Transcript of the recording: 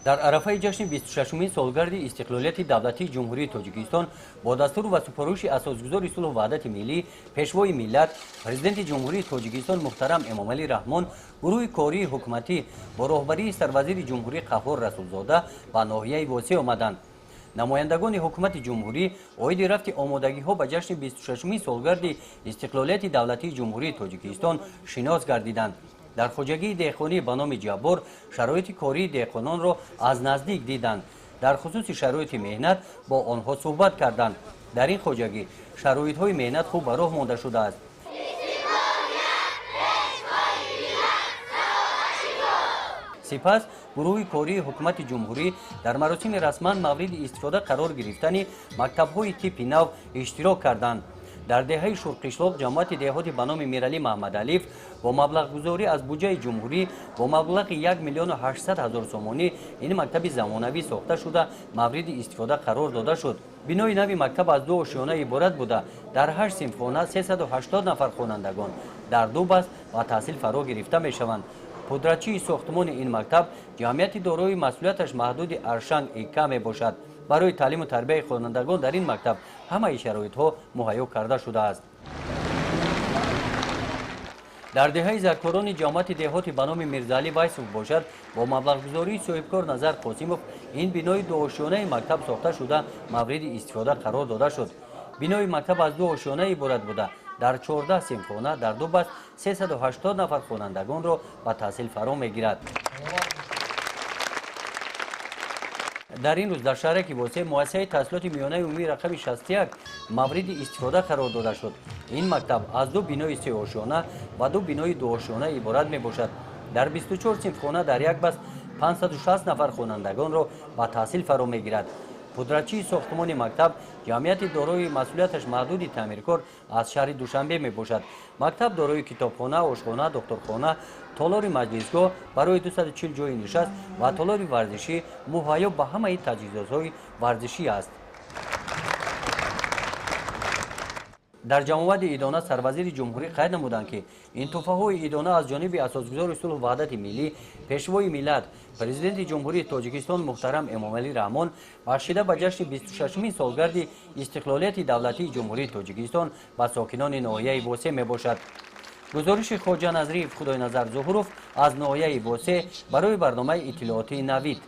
дар арафаи ҷашни 26-умин солгарди истиқлолияти давлатии ҷумҳурии тоҷикистон бо дастуру ва супоруши асосгузори сулҳу ваҳдати миллӣ пешвои миллат президенти ҷумҳурии тоҷикистон муҳтарам эмомалӣ раҳмон гурӯҳи кории ҳукуматӣ бо роҳбарии сарвазири ҷумҳурӣ қаҳҳор расулзода ба ноҳияи восеъ омаданд. намояндагони ҳукумати ҷумҳурӣ оиди рафти омодагиҳо ба ҷашни 26-умин солгарди истиқлолияти давлатии ҷумҳурии тоҷикистон шинос гардиданд. дар хоҷагии деҳқонӣ ба номи ҷаббор шароити кории деҳқононро аз наздик диданд. дар хусуси шароити меҳнат бо онҳо суҳбат карданд. дар ин хоҷагӣ шароитҳои меҳнат хуб ба роҳ монда шудааст. сипас гурӯҳи кории ҳукумати ҷумҳурӣ дар маросими расман мавриди истифода қарор гирифтани мактабҳои типи нав иштирок карданд. дар деҳаи шурқишлоқ ҷамоати деҳоти ба номи миралӣ маҳмадалиев бо маблағгузорӣ аз буҷаи ҷумҳурӣ бо маблағи 1 млн 800 000 сомонӣ ин мактаби замонавӣ сохта шуда мавриди истифода қарор дода шуд. бинои нави мактаб аз ду ошёна иборат буда дар 8 синфхона 380 нафар хонандагон дар ду баст ба таҳсил фаро гирифта мешаванд. пудратчии сохтмони ин мактаб ҷамъияти дорои масъулияташ маҳдуди аршанг ика мебошад. барои таълиму тарбияи хонандагон дар ин мактаб ҳамаи шароитҳо муҳайё карда шудааст. дар деҳаи заркорони ҷамоати деҳоти ба номи мирзаалӣ вайсов бошад бо маблағгузории соҳибкор назар қосимов ин бинои дуошёнаи мактаб сохта шуда мавриди истифода қарор дода шуд. бинои мактаб аз ду ошёна иборат буда дар 14 синфхона дар ду баст 380 нафар хонандагонро ба таҳсил фаро мегирад. дар ин рӯз дар шаҳраки восеъ муассисаи таҳсилоти миёнаи умумии рақами 61 мавриди истифода қарор дода шуд. ин мактаб аз ду бинои се ошёна ва ду бинои ду ошёна иборат мебошад. дар 24 синфхона дар як баст 560 нафар хонандагонро ба таҳсил фаро мегирад. пудратчии сохтмони мактаб ҷамъияти дорои масъулияташ маҳдуди таъмиркор аз шаҳри душанбе мебошад. мактаб дорои китобхона, ошхона, духтурхона, толори маҷлисгоҳ барои 240 ҷои нишаст ва толори варзишӣ муҳайё ба ҳамаи таҷҳизотҳои варзишӣ аст. дар ҷамовади идона сарвазири ҷумҳурӣ қайд намуданд ки ин тӯҳфаҳои идона аз ҷониби асосгузори сулҳу ваҳдати миллӣ пешвои миллат президенти ҷумҳурии тоҷикистон муҳтарам эмомалӣ раҳмон бахшида ба ҷашни 26-умин солгарди истиқлолияти давлатии ҷумҳурии тоҷикистон ба сокинони ноҳияи восеъ мебошад. гузориши хоҷа назриев худойназар зуҳуров аз ноҳияи восеъ барои барномаи иттилоотии навид.